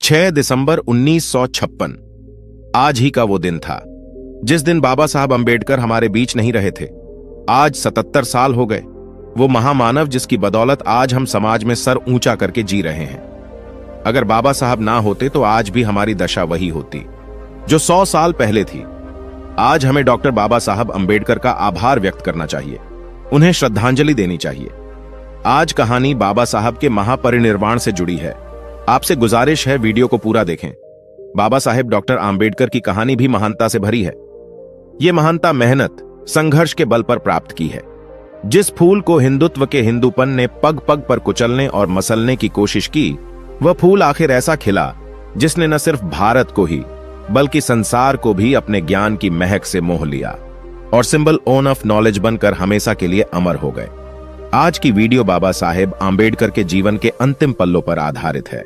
6 दिसंबर 1956 आज ही का वो दिन था जिस दिन बाबा साहब अंबेडकर हमारे बीच नहीं रहे थे। आज 77 साल हो गए। वो महामानव जिसकी बदौलत आज हम समाज में सर ऊंचा करके जी रहे हैं। अगर बाबा साहब ना होते तो आज भी हमारी दशा वही होती जो 100 साल पहले थी। आज हमें डॉक्टर बाबा साहब अंबेडकर का आभार व्यक्त करना चाहिए, उन्हें श्रद्धांजलि देनी चाहिए। आज कहानी बाबा साहब के महापरिनिर्वाण से जुड़ी है। आपसे गुजारिश है वीडियो को पूरा देखें। बाबा साहेब डॉक्टर आंबेडकर की कहानी भी महानता से भरी है। यह महानता मेहनत, संघर्ष के बल पर प्राप्त की है। जिस फूल को हिंदुत्व के हिंदूपन ने पग पग पर कुचलने और मसलने की कोशिश की, वह फूल आखिर ऐसा खिला जिसने न सिर्फ भारत को ही बल्कि संसार को भी अपने ज्ञान की महक से मोह लिया और सिंबल ऑफ नॉलेज बनकर हमेशा के लिए अमर हो गए। आज की वीडियो बाबा साहेब आंबेडकर के जीवन के अंतिम पल्लों पर आधारित है।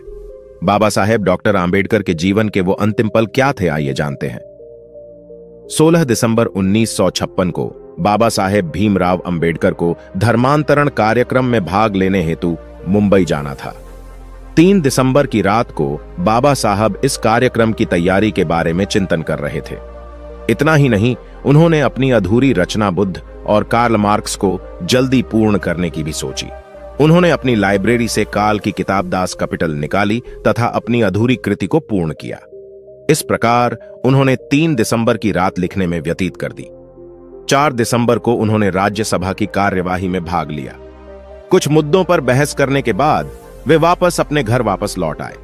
बाबा साहेब डॉक्टर आंबेडकर के जीवन के वो अंतिम पल क्या थे, आइए जानते हैं। 16 दिसंबर 1956 को बाबा साहेब भीमराव अंबेडकर को धर्मांतरण कार्यक्रम में भाग लेने हेतु मुंबई जाना था। 3 दिसंबर की रात को बाबा साहब इस कार्यक्रम की तैयारी के बारे में चिंतन कर रहे थे। इतना ही नहीं, उन्होंने अपनी अधूरी रचना बुद्ध और कार्ल मार्क्स को जल्दी पूर्ण करने की भी सोची। उन्होंने अपनी लाइब्रेरी से काल की किताब दास कैपिटल निकाली तथा अपनी अधूरी कृति को पूर्ण किया। इस प्रकार उन्होंने 3 दिसंबर की रात लिखने में व्यतीत कर दी। 4 दिसंबर को उन्होंने राज्यसभा की कार्यवाही में भाग लिया। कुछ मुद्दों पर बहस करने के बाद वे वापस अपने घर लौट आए।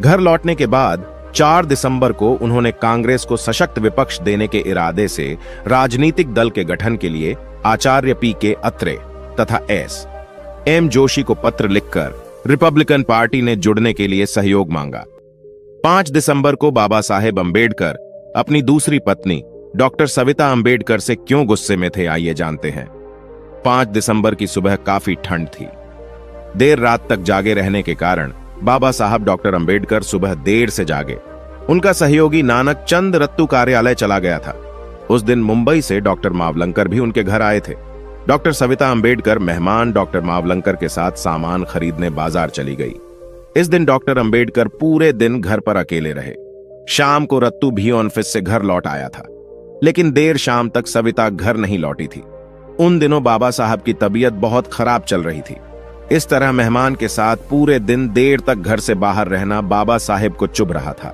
घर लौटने के बाद 4 दिसंबर को उन्होंने कांग्रेस को सशक्त विपक्ष देने के इरादे से राजनीतिक दल के गठन के लिए आचार्य पी.के. अत्रे तथा एस.एम. जोशी को पत्र लिखकर रिपब्लिकन पार्टी ने जुड़ने के लिए सहयोग मांगा। 5 दिसंबर को बाबा साहेब अंबेडकर अपनी दूसरी पत्नी डॉक्टर सविता अंबेडकर से क्यों गुस्से में थे, आइए जानते हैं। 5 दिसंबर की सुबह काफी ठंड थी। देर रात तक जागे रहने के कारण बाबा साहब डॉक्टर अंबेडकर सुबह देर से जागे। उनका सहयोगी नानक चंद रत्तू कार्यालय चला गया था। उस दिन मुंबई से डॉक्टर मावलंकर भी उनके घर आए थे। डॉक्टर सविता अंबेडकर मेहमान डॉक्टर मावलंकर के साथ सामान खरीदने बाजार चली गई। इस दिन डॉक्टर अंबेडकर पूरे दिन घर पर अकेले रहे। शाम को रत्तू भी ऑफिस से घर लौट आया था, लेकिन देर शाम तक सविता घर नहीं लौटी थी। उन दिनों बाबा साहब की तबीयत बहुत खराब चल रही थी। इस तरह मेहमान के साथ पूरे दिन देर तक घर से बाहर रहना बाबा साहेब को चुभ रहा था।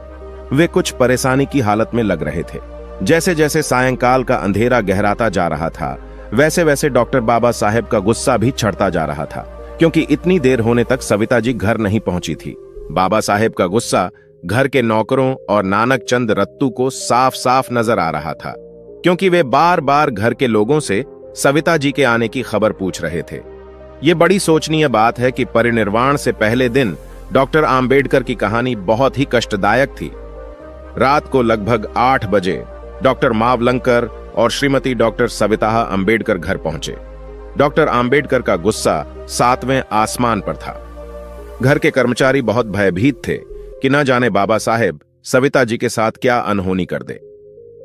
वे कुछ परेशानी की हालत में लग रहे थे। जैसे जैसे सायंकाल का अंधेरा गहराता जा रहा था, वैसे वैसे डॉक्टर बाबा साहेब का गुस्सा भी चढ़ता जा रहा था, क्योंकि इतनी देर होने तक सविता जी घर नहीं पहुंची थी। बाबा साहेब का गुस्सा घर के नौकरों और नानक चंद रत्तू को साफ साफ नजर आ रहा था, क्योंकि वे बार बार घर के लोगों से सविता जी के आने की खबर पूछ रहे थे। ये बड़ी सोचनीय बात है कि परिनिर्वाण से पहले दिन डॉक्टर आंबेडकर की कहानी बहुत ही कष्टदायक थी। रात को लगभग 8 बजे डॉक्टर मावलंकर और श्रीमती डॉक्टर सविता अंबेडकर घर पहुंचे। डॉक्टर आंबेडकर का गुस्सा 7वें आसमान पर था। घर के कर्मचारी बहुत भयभीत थे कि न जाने बाबा साहेब सविता जी के साथ क्या अनहोनी कर दे।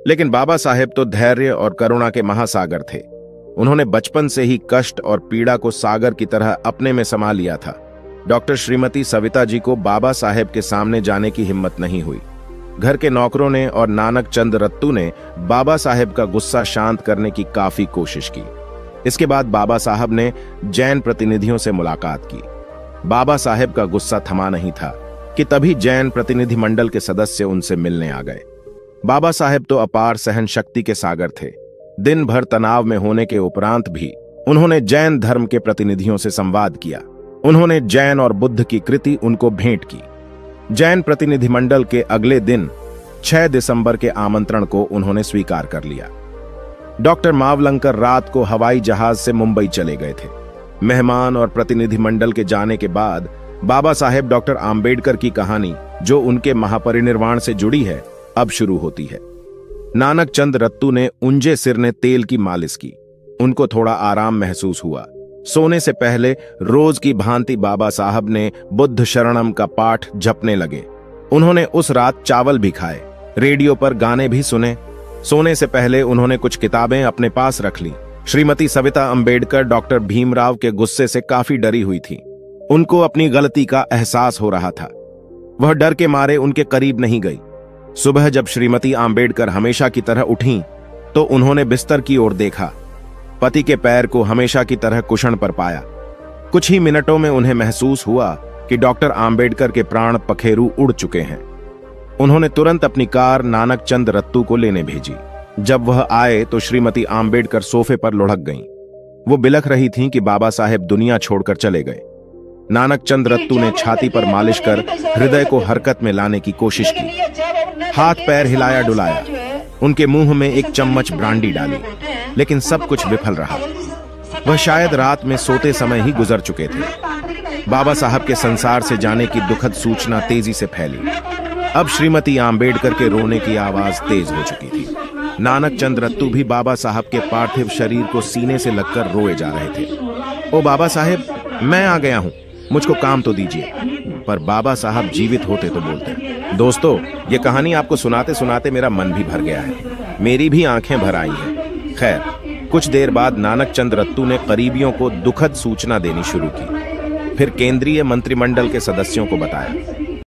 लेकिन बाबा साहेब तो धैर्य और करुणा के महासागर थे। उन्होंने बचपन से ही कष्ट और पीड़ा को सागर की तरह अपने में समा लिया था। डॉक्टर श्रीमती सविता जी को बाबा साहेब के सामने जाने की हिम्मत नहीं हुई। घर के नौकरों ने और नानक चंद रत्तू ने बाबा साहेब का गुस्सा शांत करने की काफी कोशिश की। इसके बाद बाबा साहब ने जैन प्रतिनिधियों से मुलाकात की। बाबा साहेब का गुस्सा थमा नहीं था कि तभी जैन प्रतिनिधि मंडल के सदस्य उनसे मिलने आ गए। बाबा साहेब तो अपार सहन शक्ति के सागर थे। दिन भर तनाव में होने के उपरांत भी उन्होंने जैन धर्म के प्रतिनिधियों से संवाद किया। उन्होंने जैन और बुद्ध की कृति उनको भेंट की। जैन प्रतिनिधिमंडल के अगले दिन 6 दिसंबर के आमंत्रण को उन्होंने स्वीकार कर लिया। डॉक्टर मावलंकर रात को हवाई जहाज से मुंबई चले गए थे। मेहमान और प्रतिनिधिमंडल के जाने के बाद बाबा साहेब डॉक्टर आंबेडकर की कहानी, जो उनके महापरिनिर्वाण से जुड़ी है, अब शुरू होती है। नानक चंद रत्तू ने ऊंजे सिर ने तेल की मालिश की। उनको थोड़ा आराम महसूस हुआ। सोने से पहले रोज की भांति बाबा साहब ने बुद्ध शरणम का पाठ जपने लगे। उन्होंने उस रात चावल भी खाए, रेडियो पर गाने भी सुने। सोने से पहले उन्होंने कुछ किताबें अपने पास रख ली। श्रीमती सविता अंबेडकर डॉक्टर भीमराव के गुस्से से काफी डरी हुई थी। उनको अपनी गलती का एहसास हो रहा था। वह डर के मारे उनके करीब नहीं गई। सुबह जब श्रीमती आम्बेडकर हमेशा की तरह उठीं, तो उन्होंने बिस्तर की ओर देखा। पति के पैर को हमेशा की तरह कुशन पर पाया। कुछ ही मिनटों में उन्हें महसूस हुआ कि डॉक्टर आम्बेडकर के प्राण पखेरु उड़ चुके हैं। उन्होंने तुरंत अपनी कार नानक चंद रत्तू को लेने भेजी। जब वह आए तो श्रीमती आम्बेडकर सोफे पर लुढ़क गईं। वो बिलख रही थीं कि बाबा साहेब दुनिया छोड़कर चले गए। नानक चंद रत्तू ने छाती पर मालिश कर हृदय को हरकत में लाने की कोशिश की। हाथ पैर हिलाया डुलाया, उनके मुंह में एक चम्मच ब्रांडी डाली, लेकिन सब कुछ विफल रहा। वह शायद रात में सोते समय ही गुजर चुके थे। बाबा साहब के संसार से जाने की दुखद सूचना तेजी से फैली। अब श्रीमती आम्बेडकर के रोने की आवाज तेज हो चुकी थी। नानक चंद रत्तू भी बाबा साहब के पार्थिव शरीर को सीने से लगकर रोए जा रहे थे। ओ बाबा साहेब, मैं आ गया हूं, मुझको काम तो दीजिए। पर बाबा साहब जीवित होते तो बोलते। दोस्तों, ये कहानी आपको सुनाते सुनाते मेरा मन भी भर गया है, मेरी भी आंखें भर आई हैं। खैर, कुछ देर बाद नानक चंद रत्तू ने करीबियों को दुखद सूचना देनी शुरू की। फिर केंद्रीय मंत्रिमंडल के सदस्यों को बताया।